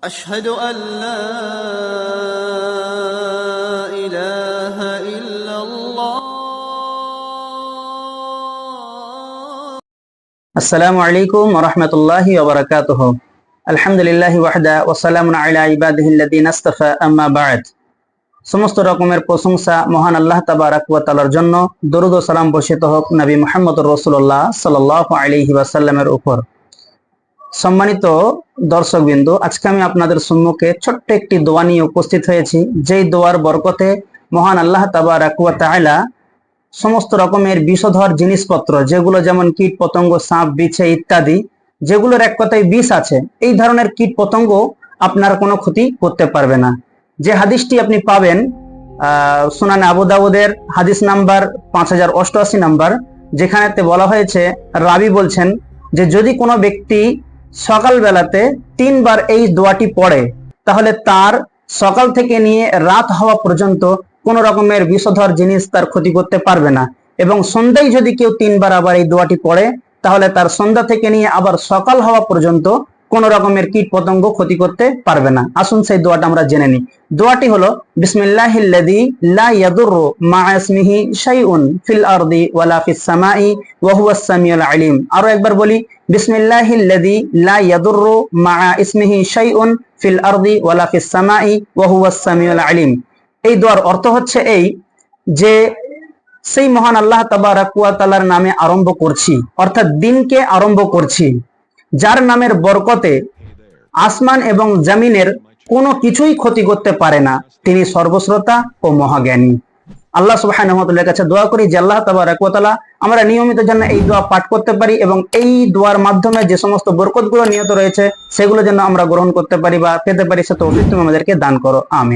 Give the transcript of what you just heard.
أشهد أن لا إله إلا الله। আসসালামু আলাইকুম ওয়া রাহমাতুল্লাহি ওয়া বারাকাতুহু। আলহামদুলিল্লাহি ওয়াহদা ওয়া সালামুন আলা ইবাদিহিল্লাযিনা ইসতাফা, আম্মা বা'দ। সমস্ত রকমের প্রশংসা মহান আল্লাহ তাবারাক ওয়া তাআলার জন্য। দরুদ ও সালাম বর্ষিত হোক নবী মুহাম্মদুর রাসূলুল্লাহ সাল্লাল্লাহু আলাইহি ওয়াসাল্লামের উপর। সম্মানিত দর্শকবৃন্দ, আজকে আমি আপনাদের সম্মুখে ছোট্ট একটি দোয়া নিয়ে উপস্থিত হয়েছি, যেই দোয়ার বরকতে মহান আল্লাহ তাবারাক ওয়া তাআলা সমস্ত রকমের বিষধর জিনিসপত্র, যেগুলো যেমন কীট পতঙ্গ, সাপ, বিছে ইত্যাদি, যেগুলোর এক কথায় বিষ আছে, এই ধরনের কীট পতঙ্গ আপনার কোনো ক্ষতি করতে পারবে না। যে হাদিসটি আপনি পাবেন সুনান আবু দাউদের হাদিস নাম্বার 5088 নাম্বার, যেখানেতে বলা হয়েছে, রাবি বলছেন যে যদি কোনো ব্যক্তি সকালবেলাতে 3 বার এই দোয়াটি পড়ে, তাহলে তার সকাল থেকে নিয়ে রাত হওয়া পর্যন্ত কোন রকমের বিষধর জিনিস তার ক্ষতি করতে পারবে না। এবং সন্ধ্যায় যদি কেউ 3 বার আবার এই দোয়াটি পড়ে, তাহলে তার সন্ধ্যা থেকে নিয়ে আবার সকাল হওয়া পর্যন্ত কোন রকমের কীট পতঙ্গ ক্ষতি করতে পারবে না। আসুন সেই দোয়াটা আমরা জেনে নিই। দোয়াটি হলো বিসমিল্লাহিল্লাযী লা ইয়াদুররু মা'a ইসমিহি শাইউন ফিল আরদি ওয়ালা ফিস সামাই ওয়া হুয়াস সামিউল আলিম। আরো একবার বলি, বিসমিল্লাহিল্লাযী লা ইয়াদুররু মা'a ইসমিহি শাইউন ফিল আরদি ওয়ালা ফিস সামাই ওয়া হুয়াস সামিউল আলিম। এই দোয়ার অর্থ হচ্ছে এই যে সেই মহান আল্লাহ তাবারাক ওয়া তাআলার নামে আরম্ভ করছি, অর্থাৎ দিনকে আরম্ভ করছি, যার নামের বরকতে আসমান এবং জমিনের কোনো কিছুই ক্ষতি করতে পারে না। তিনি সর্বশ্রোতা ও মহাজ্ঞানী। আল্লাহ সুবহানাহু ওয়া তাআলার কাছে দোয়া করি যে আল্লাহ তাবারাক ওয়া তাআলা আমরা নিয়মিত যেন এই দোয়া পাঠ করতে পারি, এবং এই দোয়ার মাধ্যমে যে সমস্ত বরকতগুলো নিয়ত রয়েছে সেগুলো যেন আমরা গ্রহণ করতে পারি বা পেতে পারি, সে তৌফিক তুমি আমাদেরকে দান করো। আমিন।